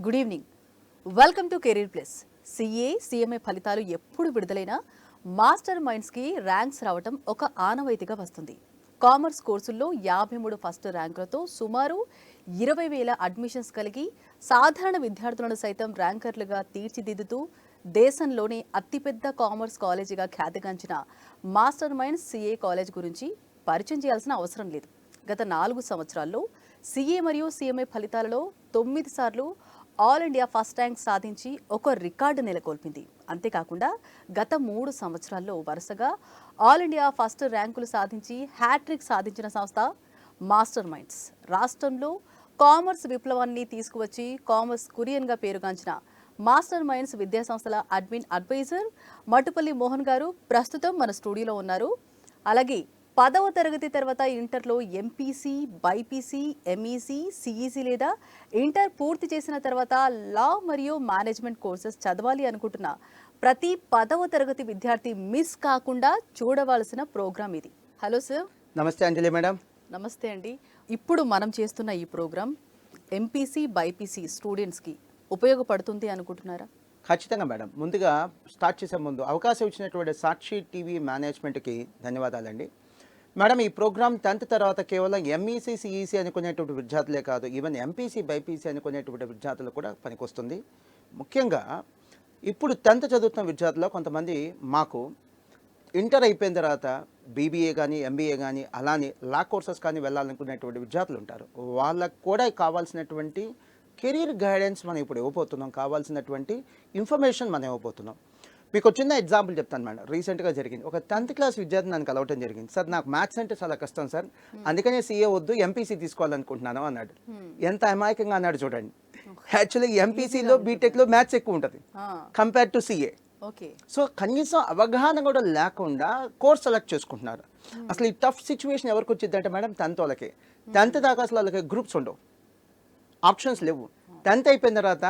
Good evening. Welcome to career plus. CA CMA ఫలితాలు ఎప్పుడు విడుదలైనా master మైండ్స్కి ranks రావటం ఒక ఆనవాయితీగా వస్తుంది. కామర్స్ కోర్సుల్లో 53 ఫస్ట్ ర్యాంకులతో సుమారు 20,000 అడ్మిషన్స్ కలిగి సాధారణ విద్యార్థులను సైతం ర్యాంకర్లుగా తీర్చిదిద్దుతూ దేశంలోనే అతిపెద్ద కామర్స్ కాలేజీగా ఖ్యాతిగాంచిన మాస్టర్ మైండ్స్ సిఏ కాలేజ్ గురించి పరిచయం చేయాల్సిన అవసరం లేదు. గత 4 సంవత్సరాల్లో సిఏ మరియు సిఎంఏ ఫలితాలలో 9 సార్లు ఆల్ ఇండియా ఫస్ట్ ర్యాంక్ సాధించి ఒక రికార్డు నెలకొల్పింది. అంతేకాకుండా గత 3 సంవత్సరాల్లో వరుసగా ఆల్ ఇండియా ఫస్ట్ ర్యాంకులు సాధించి హ్యాట్రిక్ సాధించిన సంస్థ మాస్టర్ మైండ్స్. రాష్ట్రంలో కామర్స్ విప్లవాన్ని తీసుకువచ్చి కామర్స్ కురియన్గా పేరుగాంచిన మాస్టర్ మైండ్స్ విద్యాసంస్థల అడ్మిన్ అడ్వైజర్ మటుపల్లి మోహన్ గారు ప్రస్తుతం మన స్టూడియోలో ఉన్నారు. అలాగే 10వ తరగతి తర్వాత ఇంటర్లో ఎంపీసీ, బైపీసీ, ఎంఈసీ, సిఈసీ లేదా ఇంటర్ పూర్తి చేసిన తర్వాత లా మరియు మేనేజ్మెంట్ కోర్సెస్ చదవాలి అనుకుంటున్న ప్రతి 10వ తరగతి విద్యార్థి మిస్ కాకుండా చూడవలసిన ప్రోగ్రామ్ ఇది. Hello sir. నమస్తే అంజలి మేడం. నమస్తే అండి. ఇప్పుడు మనం చేస్తున్న ఈ ప్రోగ్రామ్ ఎంపీసీ, బైపీసీ స్టూడెంట్స్కి ఉపయోగపడుతుంది అనుకుంటున్నారా? ఖచ్చితంగా మేడం. ముందుగా స్టార్ట్ చేసే ముందు అవకాశం ఇచ్చినటువంటి సాక్షి టీవీ మేనేజ్మెంట్కి ధన్యవాదాలండి. మేడం, ఈ ప్రోగ్రామ్ 10th తర్వాత కేవలం ఎంఈసీ, సిఈసీ అనుకునేటువంటి విద్యార్థులే కాదు, ఈవెన్ ఎంపీసీ, బైపీసీ అనుకునేటువంటి విద్యార్థులు కూడా పనికొస్తుంది. ముఖ్యంగా ఇప్పుడు 10th చదువుతున్న విద్యార్థులు కొంతమంది మాకు ఇంటర్ అయిపోయిన తర్వాత బీబీఏ కానీ, ఎంబీఏ కానీ, అలానే లా కోర్సెస్ కానీ వెళ్ళాలనుకునేటువంటి విద్యార్థులు ఉంటారు. వాళ్ళకు కూడా కావాల్సినటువంటి కెరీర్ గైడెన్స్ మనం ఇప్పుడు ఇవ్వబోతున్నాం, కావాల్సినటువంటి ఇన్ఫర్మేషన్ మనం ఇవ్వబోతున్నాం. మీకు చిన్న ఎగ్జాంపుల్ చెప్తాను మేడం. రీసెంట్గా జరిగింది, ఒక 10th క్లాస్ విద్యార్థి నన్ను కలవటం జరిగింది. సార్, నాకు మ్యాథ్స్ అంటే చాలా కష్టం సార్, అందుకనే సీఏ వద్దు ఎంపీసీ తీసుకోవాలనుకుంటున్నాను అన్నాడు. ఎంత అమాయకంగా అన్నాడు చూడండి. యాక్చువల్లీ ఎంపీసీలో, బీటెక్లో మ్యాథ్స్ ఎక్కువ ఉంటుంది కంపేర్ టు సీఏ. సో కనీసం అవగాహన కూడా లేకుండా కోర్స్ సెలెక్ట్ చేసుకుంటున్నారు. అసలు ఈ టఫ్ సిచ్యువేషన్ ఎవరికి వచ్చింది అంటే మేడం 10th వాళ్ళకి. 10th దాకా అసలు వాళ్ళకి గ్రూప్స్ ఉండవు, ఆప్షన్స్ లేవు. 10th అయిపోయిన తర్వాత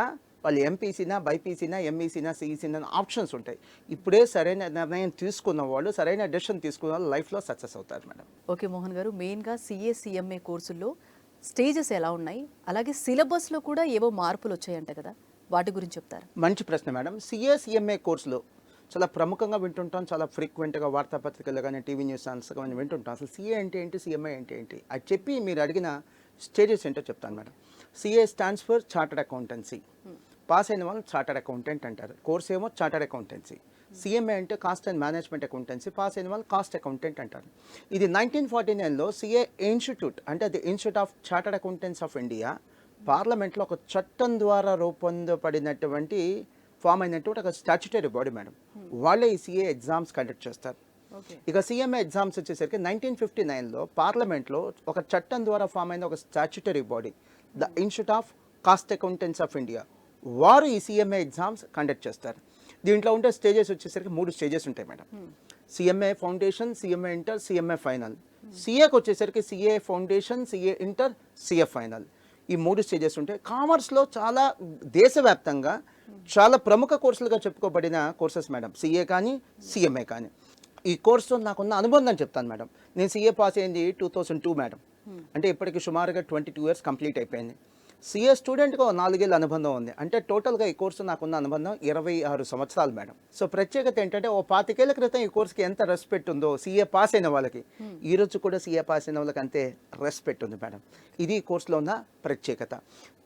వాళ్ళు ఎంపీసీనా, బైపీసీనా, ఎంఈసీనా, సిఈసీనా ఆప్షన్స్ ఉంటాయి. ఇప్పుడే సరైన నిర్ణయం తీసుకున్న వాళ్ళు, సరైన డెసిషన్ తీసుకున్న వాళ్ళు లైఫ్లో సక్సెస్ అవుతారు మేడం. ఓకే మోహన్ గారు, మెయిన్గా సిఏ సిఎంఏ కోర్సుల్లో స్టేజెస్ ఎలా ఉన్నాయి, అలాగే సిలబస్లో కూడా ఏవో మార్పులు వచ్చాయంట కదా, వాటి గురించి చెప్తారా? మంచి ప్రశ్న మేడం. సిఏ సిఎంఏ కోర్సులో చాలా ప్రముఖంగా వింటుంటాం, చాలా ఫ్రీక్వెంట్గా వార్తాపత్రికలు కానీ, టీవీ న్యూస్ ఛానల్స్ కానీ వింటుంటాం. అసలు సిఏ అంటే ఏంటి, సిఎంఏ అంటే ఏంటి అది చెప్పి మీరు అడిగిన స్టేజెస్ ఏంటో చెప్తాను madam. CA stands for chartered accountancy. Pass అయిన వాళ్ళు చార్టర్డ్ అకౌంటెంట్ అంటారు. కోర్స్ ఏమో చార్టర్డ్ అకౌంటెన్సీ. సిఎంఏ అంటే cost and management accountancy. Pass అయిన వాళ్ళు కాస్ట్ అకౌంటెంట్ అంటారు. ఇది 1949లో సిఏ ఇన్స్టిట్యూట్, అంటే అది institute of chartered accountants of India, పార్లమెంట్లో ఒక చట్టం ద్వారా రూపొందబడినటువంటి ఫామ్ అయినటువంటి ఒక స్టాచ్యుటరీ బాడీ మేడం. వాళ్ళే ఈ సిఏ ఎగ్జామ్స్ కండక్ట్ చేస్తారు. ఇక సిఎంఏ ఎగ్జామ్స్ వచ్చేసరికి 1959లో పార్లమెంట్లో ఒక చట్టం ద్వారా ఫామ్ అయిన ఒక statutory body, the institute of cost accountants of India, వారు ఈ సిఎంఏ ఎగ్జామ్స్ కండక్ట్ చేస్తారు. దీంట్లో ఉండే స్టేజెస్ వచ్చేసరికి 3 స్టేజెస్ ఉంటాయి madam. CMA foundation, CMA inter, CMA final. సిఏకి వచ్చేసరికి CA foundation, CA inter, CA final. ఈ 3 స్టేజెస్ ఉంటాయి. కామర్స్లో చాలా దేశవ్యాప్తంగా చాలా ప్రముఖ కోర్సులుగా చెప్పుకోబడిన కోర్సెస్ మేడం, సిఏ కానీ, సిఎంఏ కానీ. ఈ కోర్సుతో నాకున్న అనుబంధం చెప్తాను మేడం. నేను సిఏ పాస్ అయింది 2002 మేడం. అంటే ఇప్పటికి సుమారుగా 22 years కంప్లీట్ అయిపోయింది. సిఏ స్టూడెంట్గా 4 ఏళ్ళ అనుబంధం ఉంది. అంటే టోటల్గా ఈ కోర్సు నాకున్న అనుబంధం 26 సంవత్సరాలు మేడం. సో ప్రత్యేకత ఏంటంటే, ఓ 25 ఏళ్ల క్రితం ఈ కోర్సుకి ఎంత రెస్పెక్ట్ ఉందో సిఏ పాస్ అయిన వాళ్ళకి, ఈ రోజు కూడా సిఏ పాస్ అయిన వాళ్ళకి అంతే రెస్పెక్ట్ ఉంది మేడం. ఇది ఈ కోర్సులో ఉన్న ప్రత్యేకత.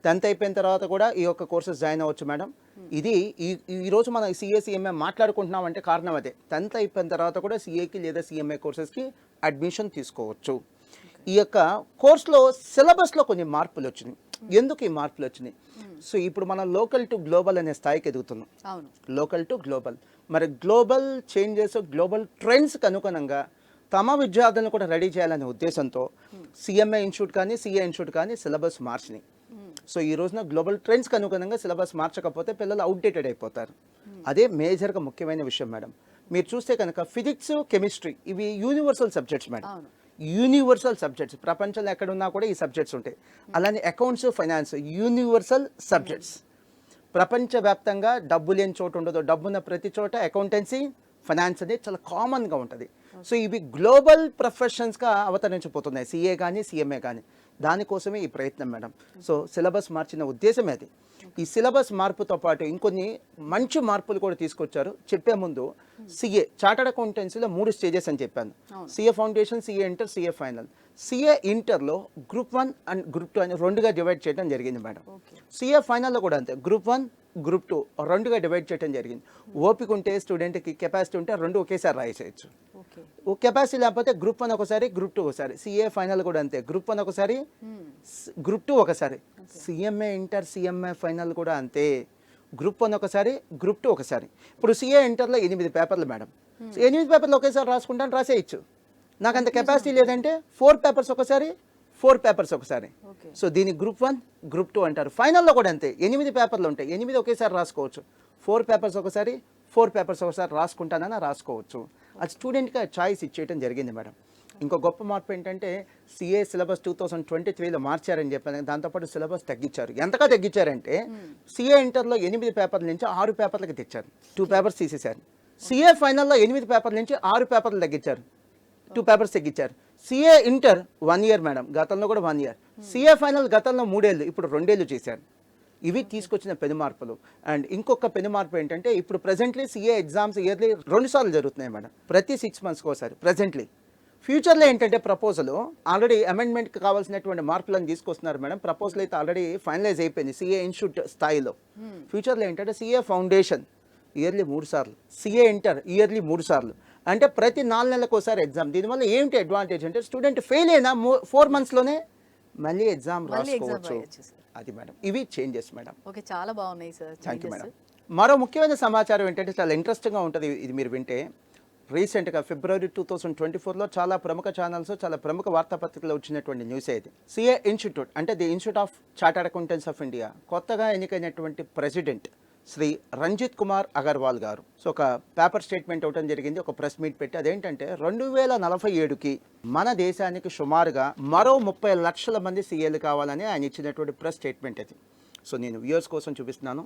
10th అయిపోయిన తర్వాత కూడా ఈ యొక్క కోర్సెస్ జాయిన్ అవ్వచ్చు మేడం. ఇది ఈరోజు మనం సిఏ సిఎంఏ మాట్లాడుకుంటున్నాం అంటే కారణం అదే. 10th అయిపోయిన తర్వాత కూడా సిఏకి లేదా సిఎంఏ కోర్సెస్కి అడ్మిషన్ తీసుకోవచ్చు. ఈ యొక్క కోర్సులో సిలబస్లో కొన్ని మార్పులు వచ్చినాయి. ఎందుకు ఈ మార్పులు వచ్చినాయి? సో ఇప్పుడు మనం లోకల్ టు గ్లోబల్ అనే స్థాయికి ఎదుగుతున్నాం. Local to global. మరి గ్లోబల్ చేంజెస్, గ్లోబల్ ట్రెండ్స్కి అనుగుణంగా తమ విద్యార్థులను కూడా రెడీ చేయాలనే ఉద్దేశంతో సిఎంఏ ఇన్స్టిట్యూట్ కానీ, సిఏ ఇన్స్టిట్యూట్ కానీ సిలబస్ మార్చినాయి. సో ఈ రోజున గ్లోబల్ ట్రెండ్స్కి అనుగుణంగా సిలబస్ మార్చకపోతే పిల్లలు అవుట్డేటెడ్ అయిపోతారు. అదే మేజర్గా ముఖ్యమైన విషయం మేడం. మీరు చూస్తే కనుక ఫిజిక్స్, కెమిస్ట్రీ ఇవి universal subjects madam. Universal subjects, ప్రపంచంలో ఎక్కడున్నా కూడా ఈ సబ్జెక్ట్స్ ఉంటాయి. అలానే అకౌంట్స్, ఫైనాన్స్ యూనివర్సల్ సబ్జెక్ట్స్. ప్రపంచవ్యాప్తంగా డబ్బు లేని చోటు ఉండదు, డబ్బున్న ప్రతి చోట అకౌంటెన్సీ, ఫైనాన్స్ అనేది చాలా కామన్గా ఉంటుంది. సో ఇవి గ్లోబల్ ప్రొఫెషన్స్గా అవతరించిపోతున్నాయి సిఏ కానీ, సిఎంఏ కానీ. దానికోసమే ఈ ప్రయత్నం మేడం. సో సిలబస్ మార్చిన ఉద్దేశమే అది. ఈ సిలబస్ మార్పుతో పాటు ఇంకొన్ని మంచి మార్పులు కూడా తీసుకొచ్చారు. చెప్పే ముందు సిఏ చార్టర్డ్ అకౌంటెన్సీలో 3 స్టేజెస్ అని చెప్పాను. CA foundation, CA inter, CA final. CA ఇంటర్లో గ్రూప్ 1 అండ్ గ్రూప్ 2 అని 2గా డివైడ్ చేయడం జరిగింది మేడం. సిఏ ఫైనల్లో కూడా అంతే, గ్రూప్ 1 గ్రూప్ 2 2గా డివైడ్ చేయడం జరిగింది. ఓపిక ఉంటే స్టూడెంట్కి కెపాసిటీ ఉంటే 2 ఒకేసారి రాసేయచ్చు. ఓ కెపాసిటీ లేకపోతే గ్రూప్ 1 ఒకసారి, గ్రూప్ 2 ఒకసారి. సిఏ ఫైనల్ కూడా అంతే, గ్రూప్ 1 ఒకసారి, గ్రూప్ 2 ఒకసారి. సిఎంఏ ఇంటర్, సిఎంఏ ఫైనల్ కూడా అంతే, గ్రూప్ 1 ఒకసారి, గ్రూప్ 2 ఒకసారి. ఇప్పుడు సిఏ ఇంటర్లో 8 పేపర్లు మేడం. 8 పేపర్లు ఒకేసారి రాసుకుంటాను, రాసేయచ్చు. నాకు అంత కెపాసిటీ లేదంటే 4 పేపర్స్ ఒకసారి, 4 పేపర్స్ ఒకసారి. సో దీన్ని గ్రూప్ 1 గ్రూప్ 2 అంటారు. ఫైనల్లో కూడా అంతే, 8 పేపర్లు ఉంటాయి, 8 ఒకేసారి రాసుకోవచ్చు. 4 పేపర్స్ ఒకసారి, 4 పేపర్స్ ఒకసారి రాసుకుంటానని రాసుకోవచ్చు. అది స్టూడెంట్కి చాయిస్ ఇచ్చేయడం జరిగింది మేడం. ఇంకో గొప్ప మార్పు ఏంటంటే సిఏ సిలబస్ 2023లో మార్చారని చెప్పాను. దాంతోపాటు సిలబస్ తగ్గించారు. ఎంతగా తగ్గించారంటే సిఏ ఇంటర్లో 8 పేపర్ల నుంచి 6 పేపర్లకి తెచ్చారు, 2 పేపర్స్ తీసేశారు. సిఏ ఫైనల్లో 8 పేపర్ల నుంచి 6 పేపర్లు తగ్గించారు, 2 పేపర్స్ తగ్గించారు. సిఏ ఇంటర్ 1 ఇయర్ మేడం, గతంలో కూడా 1 ఇయర్. సిఏ ఫైనల్ గతంలో 3 ఏళ్ళు, ఇప్పుడు 2 ఏళ్ళు చేశారు. ఇవి తీసుకొచ్చిన పెను మార్పులు. అండ్ ఇంకొక పెను మార్పు ఏంటంటే ఇప్పుడు ప్రెజెంట్లీ సిఏ ఎగ్జామ్స్ ఇయర్లీ 2 సార్లు జరుగుతున్నాయి మేడం, ప్రతి 6 మంత్స్కి ఒకసారి ప్రెజెంట్లీ. ఫ్యూచర్లో ఏంటంటే ప్రపోజల్ ఆల్రెడీ అమెండ్మెంట్కి కావాల్సినటువంటి మార్పులను తీసుకొస్తున్నారు మేడం. ప్రపోజల్ అయితే ఆల్రెడీ ఫైనలైజ్ అయిపోయింది సిఏ ఇన్స్టిట్యూట్ స్థాయిలో. ఫ్యూచర్లో ఏంటంటే సిఏ ఫౌండేషన్ ఇయర్లీ 3 సార్లు, సిఏ ఇంటర్ ఇయర్లీ 3 సార్లు, అంటే ప్రతి 4 నెలలకు ఒకసారి ఎగ్జామ్. దీనివల్ల ఏంటి అడ్వాంటేజ్ అంటే స్టూడెంట్ ఫెయిల్ అయినా 4 మంత్స్లోనే మళ్ళీ ఎగ్జామ్ రాసుకోవచ్చు. అది మేడం, ఇవి చేంజెస్ మేడం. ఓకే, చాలా బాగున్నాయి సార్. Thank you madam. మరో ముఖ్యమైన సమాచారం ఏంటంటే చాలా ఇంట్రెస్టింగ్గా ఉంటుంది ఇది మీరు వింటే. రీసెంట్గా ఫిబ్రవరి 2024లో చాలా ప్రముఖ ఛానల్స్, చాలా ప్రముఖ వార్తాపత్రికలో వచ్చినటువంటి న్యూస్ ఇది. సిఏ ఇన్స్టిట్యూట్ అంటే the institute of chartered accountants of India కొత్తగా ఎన్నికైనటువంటి ప్రెసిడెంట్ శ్రీ రంజిత్ కుమార్ అగర్వాల్ గారు సో ఒక పేపర్ స్టేట్మెంట్ ఇవ్వడం జరిగింది, ఒక ప్రెస్ మీట్ పెట్టి. అదేంటంటే 2047కి మన దేశానికి సుమారుగా మరో 30 లక్షల మంది సీఏలు కావాలని ఆయన ఇచ్చినటువంటి ప్రెస్ స్టేట్మెంట్ అది. సో నేను వ్యూయర్స్ కోసం చూపిస్తున్నాను.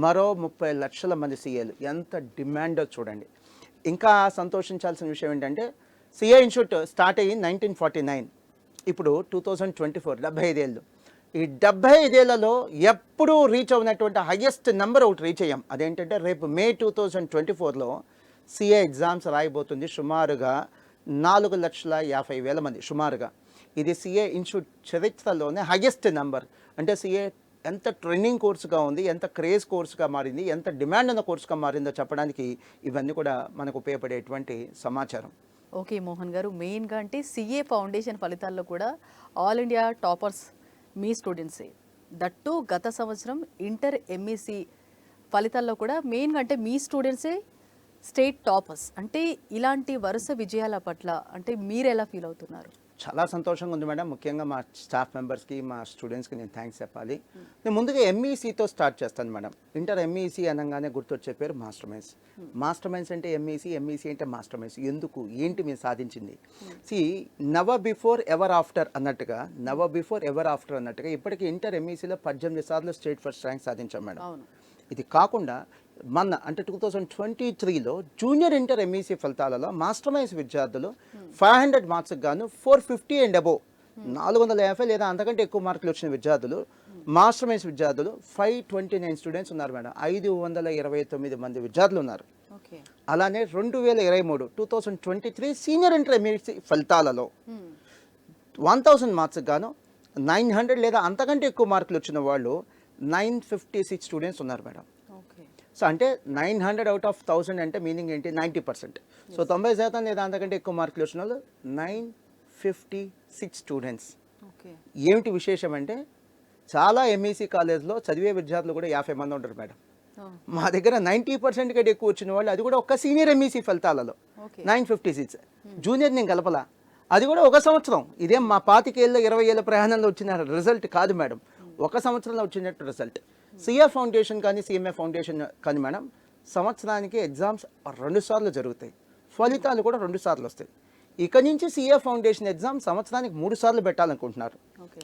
మరో 30 లక్షల మంది సీఏలు, ఎంత డిమాండో చూడండి. ఇంకా సంతోషించాల్సిన విషయం ఏంటంటే సిఏ ఇన్స్టిట్యూట్ స్టార్ట్ అయ్యి 1949, ఇప్పుడు 2024, 75 ఏళ్ళు. ఈ 75 ఏళ్లలో ఎప్పుడూ రీచ్ అవునటువంటి హయ్యెస్ట్ నెంబర్ ఒకటి రీచ్ అయ్యాం. అదేంటంటే రేపు మే 2024లో సిఏ ఎగ్జామ్స్ రాయబోతుంది సుమారుగా 4,50,000 మంది సుమారుగా. ఇది సిఏ ఇన్స్టిట్యూట్ చరిత్రలోనే హయ్యెస్ట్ నెంబర్. అంటే సిఏ ఎంత ట్రెండింగ్ కోర్సుగా ఉంది, ఎంత క్రేజ్ కోర్సుగా మారింది, ఎంత డిమాండ్ ఉన్న కోర్సుగా మారిందో చెప్పడానికి ఇవన్నీ కూడా మనకు ఉపయోగపడేటువంటి సమాచారం. ఓకే మోహన్ గారు, మెయిన్గా అంటే సిఏ ఫౌండేషన్ ఫలితాల్లో కూడా ఆల్ ఇండియా టాపర్స్ మీ స్టూడెంట్సే. దట్టు గత సంవత్సరం ఇంటర్ ఎంఈసి ఫలితాల్లో కూడా మెయిన్గా అంటే మీ స్టూడెంట్సే స్టేట్ టాపర్స్. అంటే ఇలాంటి వరుస విజయాల పట్ల అంటే మీరు ఎలా ఫీల్ అవుతున్నారు? చాలా సంతోషంగా ఉంది మేడం. ముఖ్యంగా మా స్టాఫ్ మెంబర్స్కి, మా స్టూడెంట్స్కి నేను థ్యాంక్స్ చెప్పాలి. నేను ముందుగా ఎంఈసీతో స్టార్ట్ చేస్తాను మేడం. ఇంటర్ ఎంఈసీ అనగానే గుర్తొచ్చే పేరు మాస్టర్ మైండ్స్. మాస్టర్ మైండ్స్ అంటే ఎంఈసీ, ఎంఈసీ అంటే మాస్టర్ మైండ్స్. ఎందుకు, ఏంటి మీరు సాధించింది? నెవర్ బిఫోర్ ఎవర్ ఆఫ్టర్ అన్నట్టుగా, నెవర్ బిఫోర్ ఎవర్ ఆఫ్టర్ అన్నట్టుగా ఇప్పటికీ ఇంటర్ ఎంఈసీలో 18 సార్లు స్టేట్ ఫస్ట్ ర్యాంక్ సాధించాం మేడం. ఇది కాకుండా మన అంటే 2023లో జూనియర్ ఇంటర్ ఎంఈసీ ఫలితాలలో మాస్టర్ మైండ్స్ విద్యార్థులు 500 మార్క్స్కి గాను 450 అండ్ అబోవ్ 450 లేదా అంతకంటే ఎక్కువ మార్కులు వచ్చిన విద్యార్థులు, మాస్టర్ మైండ్స్ విద్యార్థులు 529 స్టూడెంట్స్ ఉన్నారు మేడం. 529 మంది విద్యార్థులు ఉన్నారు. అలానే 2023 సీనియర్ ఇంటర్ ఎంఈసీ ఫలితాలలో 1000 మార్క్స్కి గాను 900 లేదా అంతకంటే ఎక్కువ మార్కులు వచ్చిన వాళ్ళు 956 స్టూడెంట్స్ ఉన్నారు మేడం. సో అంటే 900 అవుట్ ఆఫ్ 1000 అంటే మీనింగ్ ఏంటి? 90%. సో 90% లేదా అంతకంటే ఎక్కువ మార్కులు వచ్చిన వాళ్ళు 956 స్టూడెంట్స్. ఏమిటి విశేషం అంటే చాలా ఎంఈసీ కాలేజ్లో చదివే విద్యార్థులు కూడా 50 మంది ఉంటారు మేడం. మా దగ్గర 90% కంటే ఎక్కువ వచ్చిన వాళ్ళు, అది కూడా ఒక సీనియర్ ఎంఈసీ ఫలితాలలో 956. జూనియర్ నేను కలపలా, అది కూడా ఒక సంవత్సరం. ఇదేం మా 25 ఏళ్ళ 20 ఏళ్ళ ప్రయాణంలో వచ్చిన రిజల్ట్ కాదు మేడం, ఒక సంవత్సరంలో వచ్చినట్టు రిజల్ట్. సిఏ ఫౌండేషన్ కానీ సిఎంఏ ఫౌండేషన్ కానీ మేడం సంవత్సరానికి ఎగ్జామ్స్ 2 సార్లు జరుగుతాయి, ఫలితాలు కూడా 2 సార్లు వస్తాయి. ఇక నుంచి సిఏ ఫౌండేషన్ ఎగ్జామ్ సంవత్సరానికి 3 సార్లు పెట్టాలనుకుంటున్నారు.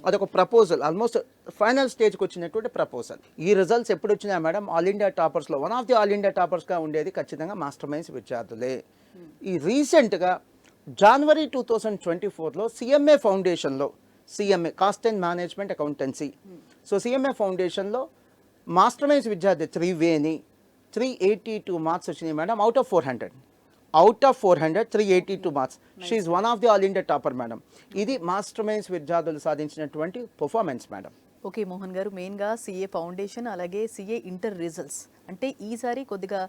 అదొక ప్రపోజల్, ఆల్మోస్ట్ ఫైనల్ స్టేజ్కి వచ్చినటువంటి ప్రపోజల్. ఈ రిజల్ట్స్ ఎప్పుడు వచ్చినా మేడం ఆల్ ఇండియా టాపర్స్లో one of the all India టాపర్స్గా ఉండేది ఖచ్చితంగా మాస్టర్ మైండ్స్ విద్యార్థులే. ఈ రీసెంట్గా జనవరి 2024లో సిఎంఏ ఫౌండేషన్లో CMA cost and management accountancy. So CMA ఫౌండేషన్లో మాస్టర్ మైన్స్ విద్యార్థి త్రివేణి 382 మార్క్స్ వచ్చినాయి madam out of 400. 382 marks. She is one of the all India topper madam. ఇది మాస్టర్ మైన్స్ విద్యార్థులు సాధించినటువంటి performance madam. Okay Mohan garu, మెయిన్గా సిఏ ఫౌండేషన్ అలాగే CA inter results అంటే ఈసారి కొద్దిగా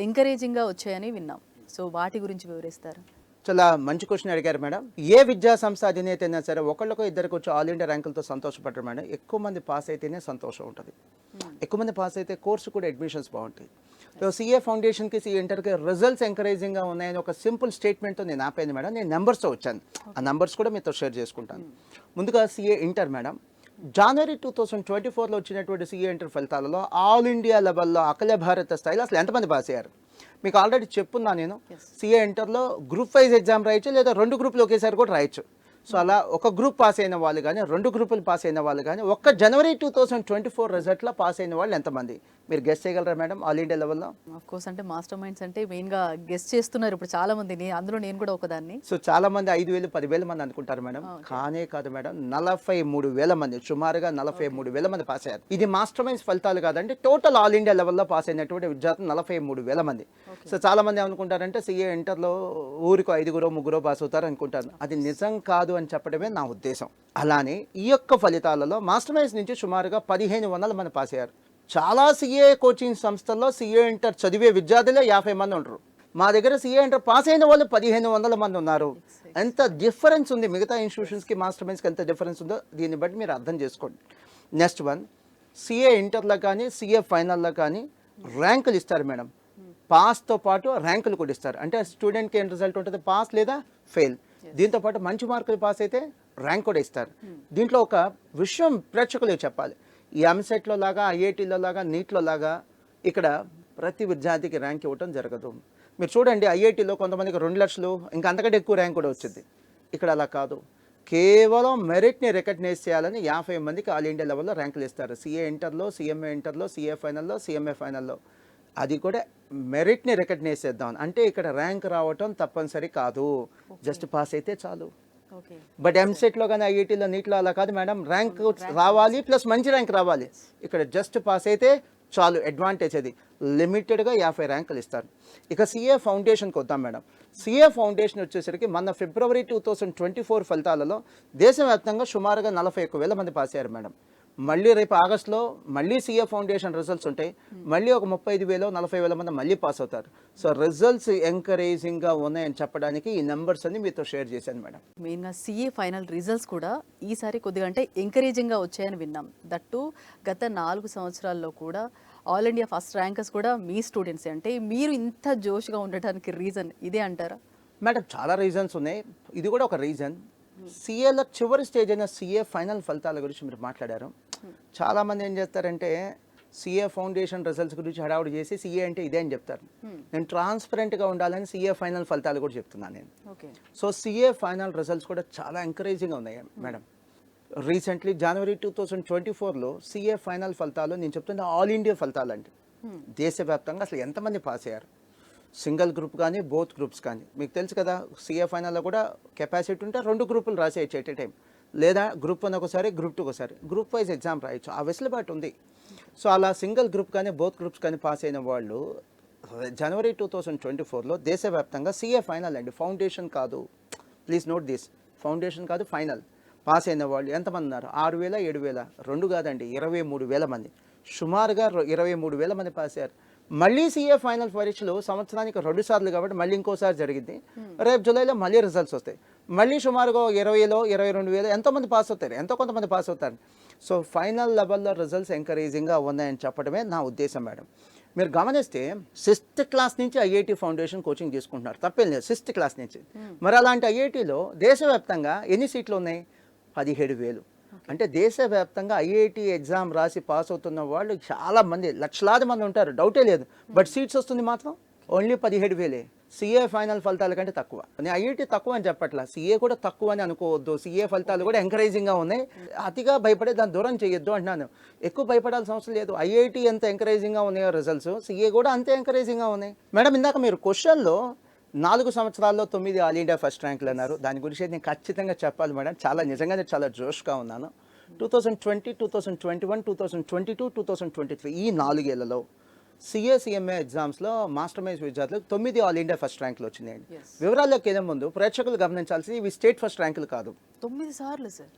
ఎంకరేజింగ్గా వచ్చాయని విన్నాం. సో వాటి గురించి వివరిస్తారు? చాలా మంచి క్వశ్చన్ అడిగారు మేడం. ఏ విద్యా సంస్థ అధినేత అయినా సరే ఒకళ్ళకో ఇద్దరికి వచ్చి ఆల్ ఇండియా ర్యాంకులతో సంతోషపడరు మేడం. ఎక్కువ మంది పాస్ అయితేనే సంతోషం ఉంటుంది. ఎక్కువ మంది పాస్ అయితే కోర్సు కూడా అడ్మిషన్స్ బాగుంటాయి. సో సిఏ ఫౌండేషన్కి సిఏ ఇంటర్కి రిజల్ట్స్ ఎంకరేజింగ్గా ఉన్నాయని ఒక సింపుల్ స్టేట్మెంట్తో నేను ఆపాను మేడం. నేను నెంబర్స్తో వచ్చాను. ఆ నెంబర్స్ కూడా మీతో షేర్ చేసుకుంటాను. ముందుగా సిఏ ఇంటర్ మేడం, జనవరి 2024లో వచ్చినటువంటి సిఏ ఇంటర్ ఫలితాలలో ఆల్ ఇండియా లెవెల్లో అఖిల భారత స్థాయిలో అసలు ఎంతమంది పాస్ అయ్యారు మీకు ఆల్రెడీ చెప్పున్నా నేను. సిఏ ఇంటర్లో గ్రూప్ వైజ్ ఎగ్జామ్ రాయొచ్చు, లేదా 2 గ్రూపులు ఒకేసారి కూడా రాయొచ్చు. సో అలా ఒక గ్రూప్ పాస్ అయిన వాళ్ళు కానీ 2 గ్రూపులు పాస్ అయిన వాళ్ళు కానీ ఒక్క జనవరి 2024 రిజల్ట్లో పాస్ అయిన వాళ్ళు ఎంతమంది మీరు గెస్ చేయగలరా మేడం ఆల్ ఇండియా లెవెల్లో? ఆఫ్ కోర్స్, అంటే మాస్టర్ మైండ్స్ అంటే మెయిన్గా గెస్ చేస్తున్నారు ఇప్పుడు చాలా మంది, అందులో నేను కూడా ఒకదాన్ని. సో చాలా మంది 5,000 10,000 మంది అనుకుంటారు మేడం. కానే కాదు మేడం, 43,000 మంది, సుమారుగా 43,000 మంది పాస్ అయ్యారు. ఇది మాస్టర్ మైండ్స్ ఫలితాలు కాదండి, టోటల్ ఆల్ ఇండియా లెవెల్లో పాస్ అయినటువంటి విద్యార్థులు 43,000 మంది. సో చాలా మంది అనుకుంటారంటే సిఏ ఇంటర్లో ఊరికో 5 3 పాస్ అవుతారు అనుకుంటారు. అది నిజం కాదు అని చెప్పడమే నా ఉద్దేశం. అలానే ఈ యొక్క ఫలితాలలో మాస్టర్ మైండ్స్ నుంచి సుమారుగా 1,500 మంది పాస్ అయ్యారు. చాలా సిఏ కోచింగ్ సంస్థల్లో సిఏ ఇంటర్ చదివే విద్యార్థులే 50 మంది ఉంటారు. మా దగ్గర సిఏ ఇంటర్ పాస్ అయిన వాళ్ళు 1,500 మంది ఉన్నారు. ఎంత డిఫరెన్స్ ఉంది మిగతా ఇన్స్టిట్యూషన్స్కి మాస్టర్ మైండ్స్కి ఎంత డిఫరెన్స్ ఉందో దీన్ని బట్టి మీరు అర్థం చేసుకోండి. నెక్స్ట్ వన్, సిఏ ఇంటర్లో కానీ సిఏ ఫైనల్లో కానీ ర్యాంకులు ఇస్తారు మేడం. పాస్తో పాటు ర్యాంకులు కూడా ఇస్తారు. అంటే స్టూడెంట్కి ఏం రిజల్ట్ ఉంటుంది, పాస్ లేదా ఫెయిల్. దీంతో పాటు మంచి మార్కులు పాస్ అయితే ర్యాంక్ కూడా ఇస్తారు. దీంట్లో ఒక విషయం ప్రేక్షకులకు చెప్పాలి. ఈ ఎంసెట్లో లాగా, ఐఐటీలో లాగా, నీట్లో లాగా ఇక్కడ ప్రతి విద్యార్థికి ర్యాంక్ ఇవ్వటం జరగదు. మీరు చూడండి, ఐఐటీలో కొంతమందికి 2 లక్షలు ఇంకా అంతకంటే ఎక్కువ ర్యాంక్ కూడా వచ్చింది. ఇక్కడ అలా కాదు, కేవలం మెరిట్ని రికగ్నైజ్ చేయాలని 50 మందికి ఆల్ ఇండియా లెవెల్లో ర్యాంకులు ఇస్తారు. సిఏ ఇంటర్లో, సిఎంఏ ఇంటర్లో, సిఏ ఫైనల్లో, సిఎంఏ ఫైనల్లో. అది కూడా మెరిట్ని రికగ్నైజ్ చేద్దాం. అంటే ఇక్కడ ర్యాంక్ రావటం తప్పనిసరి కాదు, జస్ట్ పాస్ అయితే చాలు. బట్ ఎంసెట్లో కానీ ఐఐటీలో నీట్లో అలా కాదు మేడం, ర్యాంక్ రావాలి ప్లస్ మంచి ర్యాంక్ రావాలి. ఇక్కడ జస్ట్ పాస్ అయితే చాలు, అడ్వాంటేజ్ అది. లిమిటెడ్గా 50 ర్యాంకులు ఇస్తారు. ఇక సిఏ ఫౌండేషన్కి వద్దాం మేడం. సిఏ ఫౌండేషన్ వచ్చేసరికి మన ఫిబ్రవరి 2024 ఫలితాలలో దేశవ్యాప్తంగా సుమారుగా 41,000 మంది పాస్ అయ్యారు మేడం. మళ్ళీ రేపు ఆగస్టులో మళ్ళీ సిఏ ఫౌండేషన్ రిజల్ట్స్ ఉంటాయి. మళ్ళీ ఒక 35,000 40,000 మంది మళ్ళీ పాస్ అవుతారు. సో రిజల్ట్స్ ఎంకరేజింగ్గా ఉన్నాయని చెప్పడానికి ఈ నెంబర్స్ అన్ని మీతో షేర్ చేశాను మేడం. మెయిన్గా సిఏ ఫైనల్ రిజల్ట్స్ కూడా ఈసారి కొద్దిగా అంటే ఎంకరేజింగ్గా వచ్చాయని విన్నాం. దట్టు గత 4 సంవత్సరాల్లో కూడా ఆల్ ఇండియా ఫస్ట్ ర్యాంకర్స్ కూడా మీ స్టూడెంట్సే. అంటే మీరు ఇంత జోష్గా ఉండటానికి రీజన్ ఇదే అంటారా మేడం? చాలా రీజన్స్ ఉన్నాయి, ఇది కూడా ఒక రీజన్. సిఏలో చివరి స్టేజ్ అయిన సిఏ ఫైనల్ ఫలితాల గురించి మీరు మాట్లాడారు. చాలామంది ఏం చేస్తారంటే సిఏ ఫౌండేషన్ రిజల్ట్స్ గురించి హడావుడి చేసి సిఏ అంటే ఇదే అని చెప్తారు. నేను ట్రాన్స్పరెంట్గా ఉండాలని సిఏ ఫైనల్ ఫలితాలు కూడా చెప్తున్నాను నేను. సో సిఏ ఫైనల్ రిజల్ట్స్ కూడా చాలా ఎంకరేజింగ్గా ఉన్నాయి మేడం. రీసెంట్లీ జనవరి 2024లో సిఏ ఫైనల్ ఫలితాలు నేను చెప్తున్నా ఆల్ ఇండియా ఫలితాలు అండి. దేశవ్యాప్తంగా అసలు ఎంతమంది పాస్ అయ్యారు, సింగిల్ గ్రూప్ కానీ బోత్ గ్రూప్స్ కానీ. మీకు తెలుసు కదా, సిఏ ఫైనల్లో కూడా కెపాసిటీ ఉంటే 2 గ్రూపులు రాసేయచ్చు ఎట్ ఏ టైం, లేదా గ్రూప్ 1 ఒకసారి, గ్రూప్ 2 ఒకసారి, గ్రూప్ వైజ్ ఎగ్జామ్ రాయొచ్చు. ఆ వెసులుబాటు ఉంది. సో అలా సింగిల్ గ్రూప్ కానీ బోత్ గ్రూప్స్ కానీ పాస్ అయిన వాళ్ళు జనవరి 2024లో దేశవ్యాప్తంగా సిఏ ఫైనల్ అండి, ఫౌండేషన్ కాదు, ప్లీజ్ నోట్ దిస్, ఫౌండేషన్ కాదు, ఫైనల్ పాస్ అయిన వాళ్ళు ఎంతమంది ఉన్నారు? 6,000 7,000 2 కాదండి, 23,000 మంది. సుమారుగా 23,000 మంది పాస్ అయ్యారు. మళ్ళీ సిఏ ఫైనల్ పరీక్షలు సంవత్సరానికి 2 సార్లు కాబట్టి మళ్ళీ ఇంకోసారి జరిగింది. రేపు జూలైలో మళ్ళీ రిజల్ట్స్ వస్తాయి. మళ్ళీ సుమారుగా 20,000 22,000 ఎంతోమంది పాస్ అవుతారు, ఎంతో కొంతమంది పాస్ అవుతారు. సో ఫైనల్ లెవెల్లో రిజల్ట్స్ ఎంకరేజింగ్గా ఉన్నాయని చెప్పడమే నా ఉద్దేశం మేడం. మీరు గమనిస్తే 6th క్లాస్ నుంచి ఐఐటి ఫౌండేషన్ కోచింగ్ తీసుకుంటున్నారు, తప్పేం లేదు, 6th క్లాస్ నుంచి. మరి అలాంటి ఐఐటిలో దేశవ్యాప్తంగా ఎన్ని సీట్లు ఉన్నాయి? 17,000. అంటే దేశవ్యాప్తంగా ఐఐటి ఎగ్జామ్ రాసి పాస్ అవుతున్న వాళ్ళు చాలా మంది, లక్షలాది మంది ఉంటారు, డౌటే లేదు. బట్ సీట్స్ వస్తుంది మాత్రం ఓన్లీ 17,000. సిఏ ఫైనల్ ఫలితాల కంటే తక్కువ. నేను ఐఐటి తక్కువ అని చెప్పట్లా, సిఏ కూడా తక్కువ అని అనుకోవద్దు. సిఏ ఫలితాలు కూడా ఎంకరేజింగ్గా ఉన్నాయి. అతిగా భయపడే దాన్ని దూరం చేయొద్దు అంటున్నాను. ఎక్కువ భయపడాల్సిన అవసరం లేదు. ఐఐటి ఎంత ఎంకరేజింగ్గా ఉన్నాయో రిజల్ట్స్, సిఏ కూడా అంతే ఎంకరేజింగ్గా ఉన్నాయి మేడం. ఇందాక మీరు క్వశ్చన్లో 4 సంవత్సరాల్లో 9 ఆల్ ఇండియా ఫస్ట్ ర్యాంకులు అన్నారు. దాని గురించి నేను ఖచ్చితంగా చెప్పాలి మేడం. నిజంగానే చాలా జోష్గా ఉన్నాను. 2020, 2021, 2022, 2023 ఈ 4 ఏళ్లలో సిఏ ఎగ్జామ్స్లో మాస్టర్ మైన్స్ విద్యార్థులకు 9 ఆల్ ఇండియా ఫస్ట్ ర్యాంకులు వచ్చినాయండి. వివరాల్లోకి వెళ్ళే ముందు ప్రేక్షకులు గమనించాల్సి ఇవి స్టేట్ ఫస్ట్ ర్యాంకులు కాదు. 9 సార్లు సార్.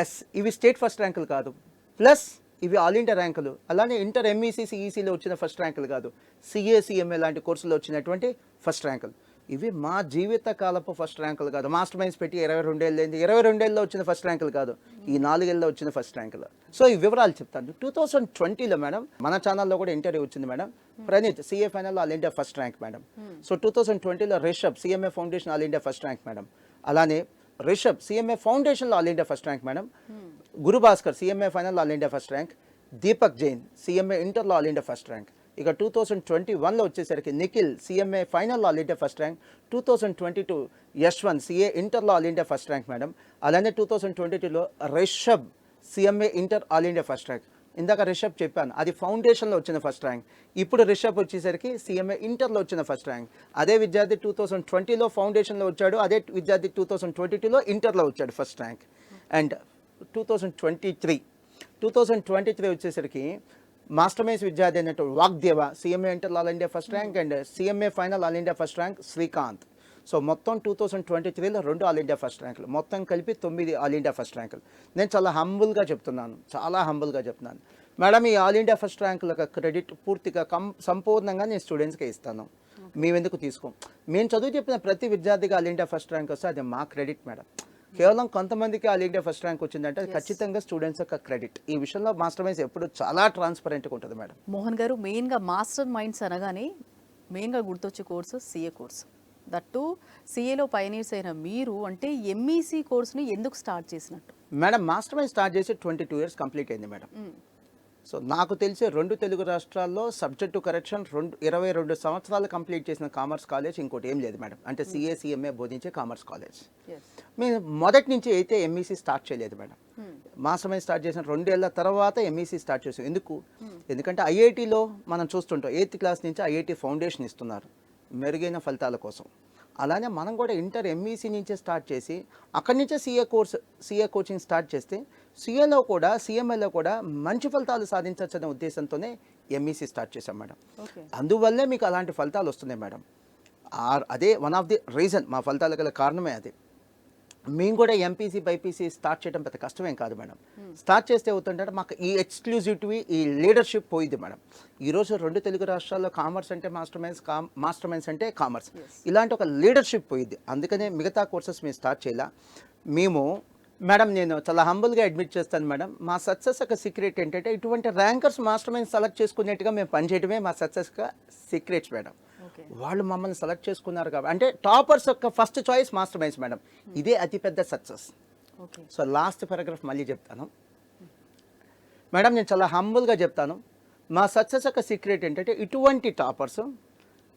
ఎస్, ఇవి స్టేట్ ఫస్ట్ ర్యాంకులు కాదు, ప్లస్ ఇవి ఆల్ ఇండియా ర్యాంకులు. అలానే ఇంటర్ ఎంఈసీ సిఈసీలో వచ్చిన ఫస్ట్ ర్యాంకులు కాదు, సిఏ లాంటి కోర్సులో వచ్చినటువంటి ఫస్ట్ ర్యాంకులు. ఇవి మా జీవిత కాలపు ఫస్ట్ ర్యాంకులు కాదు. మాస్టర్ మైన్స్ పెట్టి 22 ఏళ్ళైంది, 22 ఏళ్ళలో వచ్చిన ఫస్ట్ ర్యాంకులు కాదు, ఈ 4 ఏళ్ళలో వచ్చిన ఫస్ట్ ర్యాంకులు. సో ఈ వివరాలు చెప్తాను. 2020లో మేడం మన ఛానల్లో కూడా ఇంటర్వ్యూ వచ్చింది madam. Praneeth CA final all India first rank madam. So 2020లో Rishabh CMA foundation all India first rank madam. అలానే రిషబ్ సిఎంఏ ఫౌండేషన్లో all India first rank madam. Guru Bhaskar CMA final all India first rank. Deepak Jain CMA ఇంటర్లో all India first rank. ఇక 2021లో వచ్చేసరికి Nikhil CMA final all India first rank. 2022 Yashwanth CA ఇంటర్లో all India first rank madam. అలానే 2022లో Rishabh CMA inter all India first rank. ఇందాక రిషబ్ చెప్పాను, అది ఫౌండేషన్లో వచ్చిన ఫస్ట్ ర్యాంక్. ఇప్పుడు రిషబ్ వచ్చేసరికి సిఎంఏ ఇంటర్లో వచ్చిన ఫస్ట్ ర్యాంక్. అదే విద్యార్థి 2020లో ఫౌండేషన్లో వచ్చాడు, అదే విద్యార్థి 2022లో ఇంటర్లో వచ్చాడు ఫస్ట్ ర్యాంక్. అండ్ 2023 వచ్చేసరికి మాస్టర్ మైన్స్ విద్యార్థి అయినట్టు Vagdev CMA inter all India first rank and CMA final all India first rank Srikanth. So మొత్తం 2023లో 2 ఆల్ ఇండియా ఫస్ట్ ర్యాంకులు, మొత్తం కలిపి 9 ఆల్ ఇండియా ఫస్ట్ ర్యాంకులు. నేను చాలా హంబుల్గా చెప్తున్నాను మేడం. ఈ ఆల్ ఇండియా ఫస్ట్ ర్యాంకులకు క్రెడిట్ పూర్తిగా సంపూర్ణంగా నేను స్టూడెంట్స్కే ఇస్తాను. మేమెందుకు తీసుకోం. మేము చదువు చెప్పిన ప్రతి విద్యార్థికి ఆల్ ఇండియా ఫస్ట్ ర్యాంక్ వస్తే అది మా క్రెడిట్ మేడం. కేవలం కొంతమందికి ఆల్ ఇండియా ఫస్ట్ ర్యాంక్ వచ్చిందంటే అది ఖచ్చితంగా స్టూడెంట్స్ యొక్క క్రెడిట్. ఈ విషయంలో మాస్టర్ మైండ్స్ ఎప్పుడు చాలా ట్రాన్స్పరెంట్గా ఉంటుంది మేడం. మోహన్ గారు, మెయిన్గా మాస్టర్ మైండ్స్ అనగానే మెయిన్గా గుర్తొచ్చే కోర్సు సిఏ కోర్సు. దట్టు సిఏలో పైనీర్స్ అయిన మీరు అంటే ఎంఈసీ కోర్సుని ఎందుకు స్టార్ట్ చేసినట్టు? మేడం మాస్టర్ మైండ్ స్టార్ట్ చేసి 22 ఇయర్స్ కంప్లీట్ అయింది మేడం. సో నాకు తెలిసి 2 తెలుగు రాష్ట్రాల్లో సబ్జెక్టు కరెక్షన్ 22 సంవత్సరాలు కంప్లీట్ చేసిన కామర్స్ కాలేజ్ ఇంకోటి ఏం లేదు మేడం. అంటే సిఎంఏ బోధించే కామర్స్ కాలేజ్. మేము మొదటి నుంచి అయితే ఎంఈసీ స్టార్ట్ చేయలేదు మేడం. మాస్టర్ మైండ్ స్టార్ట్ చేసిన 2 ఏళ్ల తర్వాత ఎంఈసీ స్టార్ట్ చేసాం. ఎందుకంటే ఐఐటీలో మనం చూస్తుంటాం 8th క్లాస్ నుంచి ఐఐటీ ఫౌండేషన్ ఇస్తున్నారు మెరుగైన ఫలితాల కోసం. అలానే మనం కూడా ఇంటర్ ఎంఈసీ నుంచే స్టార్ట్ చేసి అక్కడి నుంచే సిఏ కోచింగ్ స్టార్ట్ చేస్తే సిఏలో కూడా సిఎంఏలో కూడా మంచి ఫలితాలు సాధించవచ్చనే ఉద్దేశంతోనే ఎంఈసీ స్టార్ట్ చేశాం మేడం. అందువల్లే మీకు అలాంటి ఫలితాలు వస్తున్నాయి మేడం. అదే వన్ ఆఫ్ ది రీజన్, మా ఫలితాల గల కారణమే అదే. మేము కూడా ఎంపీసీ బైపీసీ స్టార్ట్ చేయడం పెద్ద కష్టమేం కాదు మేడం. స్టార్ట్ చేస్తే అవుతుంటే మాకు ఈ ఎక్స్క్లూజివిటీ, ఈ లీడర్షిప్ పోయింది మేడం. ఈరోజు 2 తెలుగు రాష్ట్రాల్లో కామర్స్ అంటే మాస్టర్ మైన్స్ అంటే కామర్స్, ఇలాంటి ఒక లీడర్షిప్ పోయింది. అందుకనే మిగతా కోర్సెస్ మేము స్టార్ట్ చేయాల. మేము మేడం, నేను చాలా హంబుల్గా అడ్మిట్ చేస్తాను మేడం, మా సక్సెస్ యొక్క సీక్రెట్ ఏంటంటే ఇటువంటి ర్యాంకర్స్ మాస్టర్ మైండ్ సెలెక్ట్ చేసుకునేట్టుగా మేము పనిచేయడమే మా సక్సెస్ యొక్క సీక్రెట్స్ మేడం. వాళ్ళు మమ్మల్ని సెలెక్ట్ చేసుకున్నారు కాబట్టి, అంటే టాపర్స్ యొక్క first choice master minds madam. ఇదే అతిపెద్ద సక్సెస్. సో లాస్ట్ పారాగ్రాఫ్ మళ్ళీ చెప్తాను మేడం, నేను చాలా హంబుల్గా చెప్తాను. మా సక్సెస్ యొక్క సీక్రెట్ ఏంటంటే ఇటువంటి టాపర్స్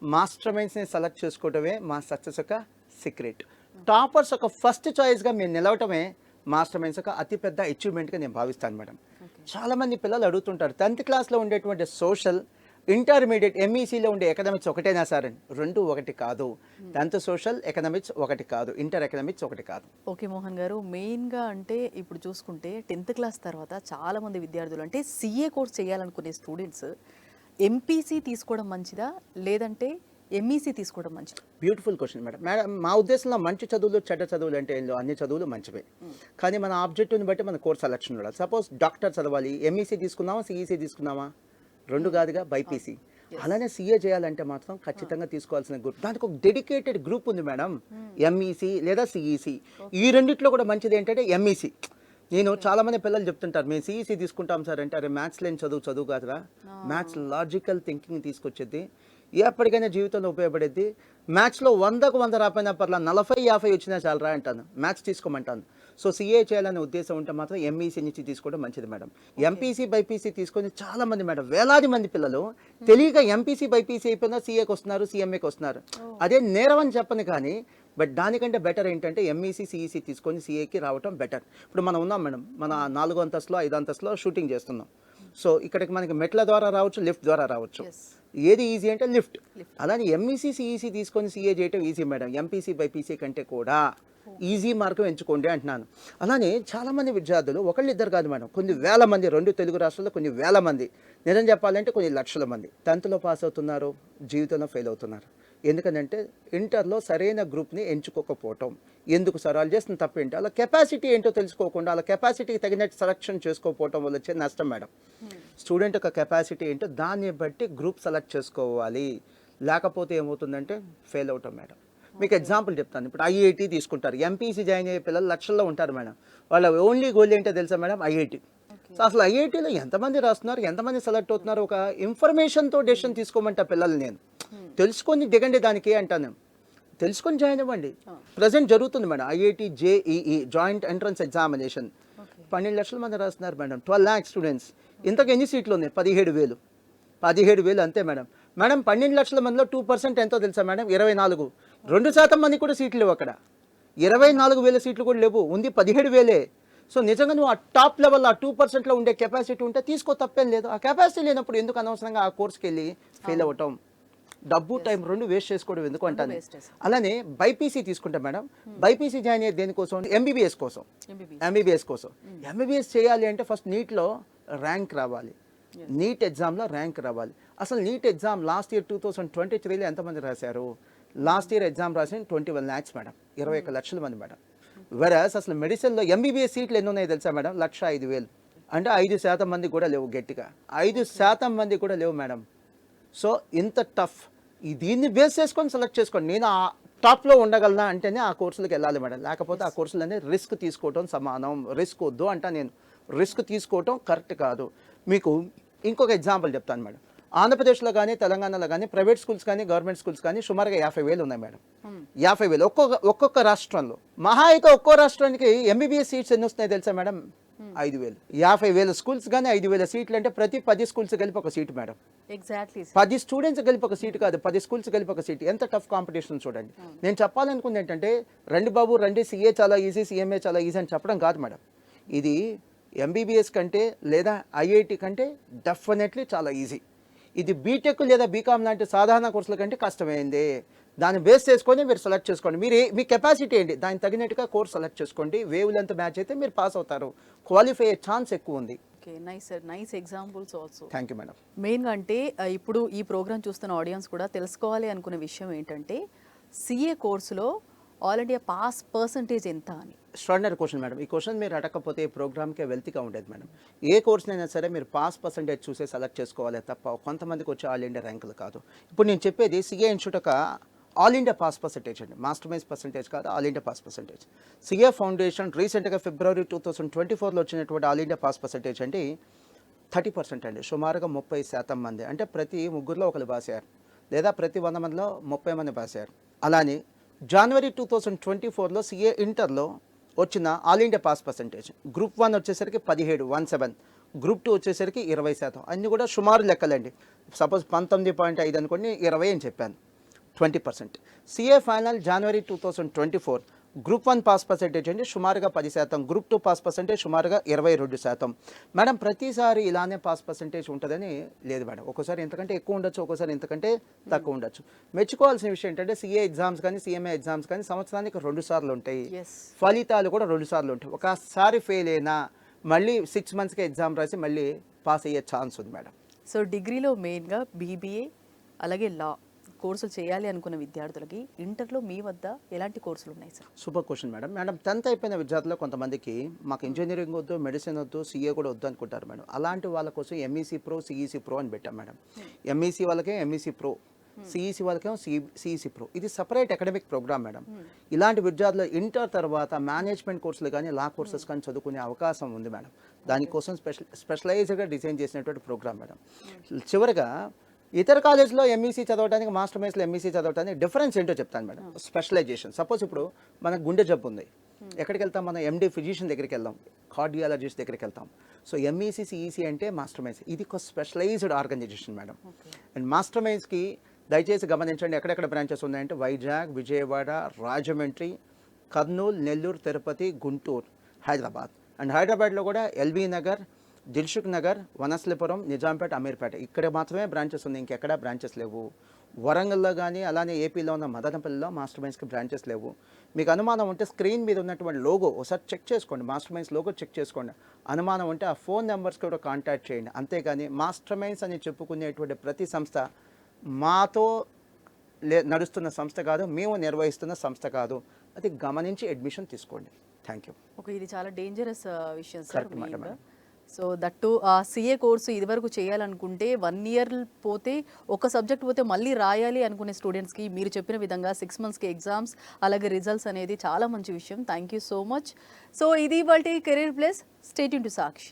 మాస్టర్ మైండ్స్ని సెలెక్ట్ చేసుకోవడమే మా సక్సెస్ యొక్క సీక్రెట్. టాపర్స్ యొక్క ఫస్ట్ చాయిస్గా మేము నిలవటమే మాస్టర్ మైండ్స్ యొక్క అతిపెద్ద అచీవ్మెంట్గా నేను భావిస్తాను మేడం. చాలామంది పిల్లలు అడుగుతుంటారు 10th క్లాస్లో ఉండేటువంటి సోషల్, ఇంటర్మీడియట్ ఎంఈసీలో ఉండే ఎకనామిక్స్ ఒకటేనా సార్ అని. 2 ఒకటి కాదు. 10th సోషల్ ఎకనామిక్స్ ఒకటి కాదు, ఇంటర్ ఎకనామిక్స్ ఒకటి కాదు. ఓకే మోహన్ గారు, మెయిన్గా అంటే ఇప్పుడు చూసుకుంటే 10th క్లాస్ తర్వాత చాలామంది విద్యార్థులు అంటే సిఏ కోర్స్ చేయాలనుకునే స్టూడెంట్స్ ఎంపీసీ తీసుకోవడం మంచిదా లేదంటే ఎంఈసీ తీసుకోవడం మంచిది? Beautiful question madam. మా ఉద్దేశంలో మంచి చదువులు చెడ్డ చదువులు అంటే అన్ని చదువులు మంచివే, కానీ మన ఆబ్జెక్టివ్ని బట్టి మన కోర్స్ సెలక్షన్ ఉండాలి. సపోజ్ డాక్టర్ చదవాలి, ఎంఈసీ తీసుకుందామా సిఈసీ తీసుకుందామా? 2 కాదుగా, బైపీసీ. అలానే సిఏ చేయాలంటే మాత్రం ఖచ్చితంగా తీసుకోవాల్సిన గ్రూప్, దానికి ఒక డెడికేటెడ్ గ్రూప్ ఉంది మేడం, ఎంఈసీ లేదా సిఈసీ. ఈ రెండిట్లో కూడా మంచిది ఏంటంటే ఎంఈసీ. నేను చాలామంది పిల్లలు చెప్తుంటారు మేము సిఈసీ తీసుకుంటాం సార్ అంటే, అరే మ్యాథ్స్ లేని చదువు కాదురా, మ్యాథ్స్ లాజికల్ థింకింగ్ తీసుకొచ్చేది, ఎప్పటికైనా జీవితంలో ఉపయోగపడేది. మ్యాథ్స్లో 100కు 100 రాపోయినా పర్లా 40-50 వచ్చినా చాలరా అంటాను, మ్యాథ్స్ తీసుకోమంటాను. సో సిఏ చేయాలనే ఉద్దేశం ఉంటే మాత్రం ఎంఈసీ నుంచి తీసుకోవడం మంచిది మేడం. ఎంపీసీ బైపీసీ తీసుకొని చాలామంది మేడం, వేలాది మంది పిల్లలు తెలియక ఎంపీసీ బైపీసీ అయిపోయినా సిఏకి వస్తున్నారు, సిఎంఏకి వస్తున్నారు. అదే నేరం అని చెప్పను కానీ, బట్ దానికంటే బెటర్ ఏంటంటే ఎంఈసీ సిఈసీ తీసుకొని సిఏకి రావటం బెటర్. ఇప్పుడు మనం ఉన్నాం మేడం, మన 4వ అంతస్తులో 5వ అంతస్తులో షూటింగ్ చేస్తున్నాం. సో ఇక్కడికి మనకి మెట్ల ద్వారా రావచ్చు, లిఫ్ట్ ద్వారా రావచ్చు. ఎస్. ఏది ఈజీ అంటే లిఫ్ట్. Lift. అలానే ఎంఈసీ సిఈసీ తీసుకొని సీఏ చేయటం ఈజీ మేడం. ఎంపీసీ బైపీసీ కంటే కూడా ఈజీ మార్గం ఎంచుకోండి అంటున్నాను. అలానే చాలామంది విద్యార్థులు ఒకళ్ళు ఇద్దరు కాదు మేడం, కొన్ని వేల మంది, 2 తెలుగు రాష్ట్రాల్లో కొన్ని వేల మంది, నిజం చెప్పాలంటే కొన్ని లక్షల మంది 10th పాస్ అవుతున్నారు, జీవితంలో ఫెయిల్ అవుతున్నారు. ఎందుకంటే ఇంటర్లో సరైన గ్రూప్ని ఎంచుకోకపోవటం. ఎందుకు సార్ వాళ్ళు చేస్తున్న తప్పేంటి? అలా కెపాసిటీ ఏంటో తెలుసుకోకుండా అలా కెపాసిటీకి తగినట్టు సెలక్షన్ చేసుకోకపోవటం వల్ల వచ్చే నష్టం మేడం. స్టూడెంట్ యొక్క కెపాసిటీ ఏంటో దాన్ని బట్టి గ్రూప్ సెలెక్ట్ చేసుకోవాలి. లేకపోతే ఏమవుతుందంటే ఫెయిల్ అవుతాం మేడం. మీకు ఎగ్జాంపుల్ చెప్తాను. ఇప్పుడు ఐఐటి తీసుకుంటారు, ఎంపీసీ జాయిన్ అయ్యే పిల్లలు లక్షల్లో ఉంటారు మేడం. వాళ్ళ ఓన్లీ గోల్ ఏంటో తెలుసా మేడం? ఐఐటి. సో అసలు ఐఐటీలో ఎంతమంది రాస్తున్నారు, ఎంతమంది సెలెక్ట్ అవుతున్నారు, ఒక ఇన్ఫర్మేషన్తో డెసిషన్ తీసుకోమంటా పిల్లలు. నేను తెలుసుకొని దిగండి దానికి అంటాను. తెలుసుకొని జాయిన్ అవ్వండి. ప్రజెంట్ జరుగుతుంది madam IIT JEE joint entrance examination. 12 లక్షల మంది రాస్తున్నారు మేడం, 12 lakhs స్టూడెంట్స్. ఇంతకు ఎన్ని సీట్లు ఉన్నాయి? 17,000. 17,000 అంతే మేడం. మేడం 12 లక్షల మందిలో 2% ఎంతో తెలుసా మేడం? 24. 2% మంది కూడా సీట్లు లేవు అక్కడ. 24,000 సీట్లు కూడా లేవు, ఉంది 17,000. సో నిజంగా నువ్వు ఆ టాప్ లెవెల్ ఆ 2%లో ఉండే కెపాసిటీ ఉంటే తీసుకో, తప్పేం లేదు. ఆ కెపాసిటీ లేనప్పుడు ఎందుకు అనవసరంగా ఆ కోర్స్కి వెళ్ళి ఫెయిల్ అవ్వటం, డబ్బు టైం 2 వేస్ట్ చేసుకోవడం ఎందుకు అంటాను. అలానే బైపీసీ తీసుకుంటాం మేడం. బైపీసీ జాయిన్ అయ్యేది దేనికోసం? ఎంబీబీఎస్ కోసం. ఎంబీబీఎస్ కోసం ఎంబీబీఎస్ చేయాలి అంటే ఫస్ట్ నీట్లో ర్యాంక్ రావాలి, నీట్ ఎగ్జామ్లో ర్యాంక్ రావాలి. అసలు నీట్ ఎగ్జామ్ లాస్ట్ ఇయర్ 2023లో ఎంతమంది రాశారు? లాస్ట్ ఇయర్ ఎగ్జామ్ రాసిన 21 lakhs మేడం, 21 లక్షల మంది మేడం. వెరాస్ అసలు మెడిసిన్లో ఎంబీబీఎస్ సీట్లు ఎన్ని ఉన్నాయో తెలుసా మేడం? 1,05,000. అంటే 5% మంది కూడా లేవు, గట్టిగా 5% మంది కూడా లేవు మేడం. సో ఇంత టఫ్. దీన్ని బేస్ చేసుకొని సెలెక్ట్ చేసుకోండి. నేను ఆ టాప్లో ఉండగలనా అంటేనే ఆ కోర్సులకు వెళ్ళాలి మేడం. లేకపోతే ఆ కోర్సులనే రిస్క్ తీసుకోవటం సమానం. రిస్క్ వద్దు అంటా నేను. రిస్క్ తీసుకోవటం కరెక్ట్ కాదు. మీకు ఇంకొక ఎగ్జాంపుల్ చెప్తాను మేడం. ఆంధ్రప్రదేశ్లో కానీ తెలంగాణలో కానీ ప్రైవేట్ స్కూల్స్ కానీ గవర్నమెంట్ స్కూల్స్ కానీ సుమారుగా 50,000 ఉన్నాయి మేడం. 50,000 ఒక్కొక్క రాష్ట్రంలో. మహా అయితే ఒక్కో రాష్ట్రానికి ఎంబీబీఎస్ సీట్స్ ఎన్ని వస్తున్నాయి తెలుసా మేడం? 5,000. 50,000 స్కూల్స్ కానీ 5,000 సీట్లు అంటే ప్రతి 10 స్కూల్స్ కలిపి ఒక సీటు మేడం. ఎగ్జాక్ట్లీ. 10 స్టూడెంట్స్ కలిపి ఒక సీటు కాదు, 10 స్కూల్స్ కలిపి ఒక సీటు. ఎంత టఫ్ కాంపిటీషన్ చూడండి. నేను చెప్పాలనుకుంది ఏంటంటే రండి బాబు రండి, సీఏ చాలా ఈజీ, సీఎంఏ చాలా ఈజీ అని చెప్పడం కాదు మేడం. ఇది ఎంబీబీఎస్ కంటే లేదా ఐఐటి కంటే డెఫినెట్లీ చాలా ఈజీ. ఇది బీటెక్ లేదా బీకామ్ లాంటి సాధారణ కోర్సుల కంటే కష్టమైంది. దాన్ని బేస్ చేసుకొని మీరు సెలెక్ట్ చేసుకోండి. మీరు మీ కెపాసిటీ ఏంటి దానికి తగినట్టుగా కోర్స్ సెలెక్ట్ చేసుకోండి. వేవ్ లెంత్ మ్యాచ్ అయితే మీరు పాస్ అవుతారు. క్వాలిఫై అయ్యే ఛాన్స్ ఎక్కువ ఉంది. Okay, nice sir, nice examples also. Thank you madam. మెయిన్గా అంటే ఇప్పుడు ఈ ప్రోగ్రామ్ చూస్తున్న ఆడియన్స్ కూడా తెలుసుకోవాలి అనుకునే విషయం ఏంటంటే సిఏ కోర్సులో ఆల్ ఇండియా పాస్ పర్సంటేజ్ ఎంత అని. Extraordinary question madam. ఈ క్వశ్చన్ మీరు అడగకపోతే ఈ ప్రోగ్రామ్కే వెల్తీగా ఉండేది మేడం. ఏ కోర్స్నైనా సరే మీరు పాస్ పర్సంటేజ్ చూసే సెలెక్ట్ చేసుకోవాలి తప్ప కొంతమందికి వచ్చే ఆల్ ఇండియా ర్యాంకులు కాదు. ఇప్పుడు నేను చెప్పేది సిఏ ఇన్స్టిట్యూట్ ఒక ఆల్ ఇండియా పాస్ పర్సంటేజ్ అండి, మాస్టర్ మైన్స్ పర్సంటేజ్ కాదు, all India pass percentage. CA foundation రీసెంట్గా February 2024లో వచ్చినటువంటి ఆల్ ఇండియా పాస్ పర్సంటేజ్ అంటే 30% అండి. సుమారుగా 30% మంది, అంటే ప్రతి 3 ఒకరు పాసారు, లేదా ప్రతి 100 మందిలో 30 మంది పాసారు. అలానే January 2024లో సిఏ ఇంటర్లో వచ్చిన all India pass percentage group 1 వచ్చేసరికి 17, గ్రూప్ 2 వచ్చేసరికి 20%. అన్నీ కూడా సుమారు లెక్కలండి. సపోజ్ 19.5 అనుకోండి, 20 అని చెప్పాను, 20%. CA final January 2024 group 1 pass percentage అంటే సుమారుగా 10%, గ్రూప్ 2 పాస్ పర్సంటేజ్ సుమారుగా 22%. మేడం ప్రతిసారి ఇలానే పాస్ పర్సంటేజ్ ఉంటుందని లేదు మేడం. ఒక్కోసారి ఇంతకంటే ఎక్కువ ఉండొచ్చు, ఒక్కోసారి ఇంతకంటే తక్కువ ఉండొచ్చు. మెచ్చుకోవాల్సిన విషయం ఏంటంటే సిఏ ఎగ్జామ్స్ కానీ సిఎంఏ ఎగ్జామ్స్ కానీ సంవత్సరానికి 2 సార్లు ఉంటాయి. ఫలితాలు కూడా 2 సార్లు ఉంటాయి. ఒకసారి ఫెయిల్ అయినా మళ్ళీ 6 monthsకి ఎగ్జామ్ రాసి మళ్ళీ పాస్ అయ్యే ఛాన్స్ ఉంది మేడం. సో డిగ్రీలో మెయిన్గా బీబీఏ అలాగే లా కోర్సులు చేయాలి అనుకున్న విద్యార్థులకి ఇంటర్లో మీ వద్ద ఎలాంటి కోర్సులు ఉన్నాయి sir? Super question madam. 10th అయిపోయిన విద్యార్థులు కొంతమందికి మాకు ఇంజనీరింగ్ వద్దు, మెడిసిన్ వద్దు, సిఏ కూడా వద్దు అనుకుంటారు మేడం. అలాంటి వాళ్ళ కోసం ఎంఈసీ ప్రో, సిఈసీ ప్రో అని పెట్టాం మేడం. ఎంఈసీ వాళ్ళకే ఎంఈసీ ప్రో, సిఈసీ వాళ్ళకేమో సిఈసీ ప్రో. ఇది సపరేట్ అకాడమిక్ ప్రోగ్రామ్ మేడం. ఇలాంటి విద్యార్థులు ఇంటర్ తర్వాత మేనేజ్మెంట్ కోర్సులు కానీ లా కోర్సెస్ కానీ చదువుకునే అవకాశం ఉంది మేడం. దానికోసం స్పెషలైజ్డ్గా డిజైన్ చేసినటువంటి ప్రోగ్రామ్ మేడం. చివరిగా ఇతర కాలేజ్లో ఎంఈసీ చదవడానికి, మాస్టర్ మైన్స్లో ఎంఈసీ చదవడానికి డిఫరెన్స్ ఏంటో చెప్తాను మేడం. స్పెషలైజేషన్. సపోజ్ ఇప్పుడు మనకు గుండె జబ్బు ఉంది, ఎక్కడికి వెళ్తాం? మనం ఎండి ఫిజిషియన్ దగ్గరికి వెళ్దాం, కార్డియాలజిస్ట్ దగ్గరికి వెళ్తాం. సో ఎంఈసీ సిఈసీ అంటే మాస్టర్ మైన్స్. ఇది ఒక specialised organisation madam. And master మైన్స్కి దయచేసి గమనించండి ఎక్కడెక్కడ బ్రాంచెస్ ఉన్నాయంటే వైజాగ్, విజయవాడ, రాజమండ్రి, కర్నూలు, నెల్లూరు, తిరుపతి, గుంటూరు, హైదరాబాద్. అండ్ హైదరాబాద్లో కూడా ఎల్బీ నగర్, దిల్సుఖ్ నగర్, వనస్థలిపురం, నిజాంపేట, అమీర్పేట ఇక్కడ మాత్రమే బ్రాంచెస్ ఉన్నాయి, ఇంకెక్కడా బ్రాంచెస్ లేవు. వరంగల్లో కానీ అలానే ఏపీలో ఉన్న మదనపల్లిలో మాస్టర్ మైండ్స్కి బ్రాంచెస్ లేవు. మీకు అనుమానం ఉంటే స్క్రీన్ మీద ఉన్నటువంటి లోగో ఒకసారి చెక్ చేసుకోండి, మాస్టర్ మైండ్స్ లోగో చెక్ చేసుకోండి. అనుమానం ఉంటే ఆ ఫోన్ నెంబర్స్కి కూడా కాంటాక్ట్ చేయండి. అంతేగాని మాస్టర్ మైండ్స్ అని చెప్పుకునేటువంటి ప్రతి సంస్థ మాతో నడుస్తున్న సంస్థ కాదు, మేము నిర్వహిస్తున్న సంస్థ కాదు. అది గమనించి అడ్మిషన్ తీసుకోండి. Thank you. ఓకే, ఇది చాలా డేంజరస్ విషయం sir. Correct, madam. So that CA course ఇదివరకు చేయాలనుకుంటే 1 ఇయర్ పోతే ఒక సబ్జెక్ట్ పోతే మళ్ళీ రాయాలి అనుకునే స్టూడెంట్స్కి మీరు చెప్పిన విధంగా 6 మంత్స్కి ఎగ్జామ్స్ అలాగే రిజల్ట్స్ అనేది చాలా మంచి విషయం. Thank you so much. So ఇది ఇవాల్టి career plus. Stay tune to Sakshi.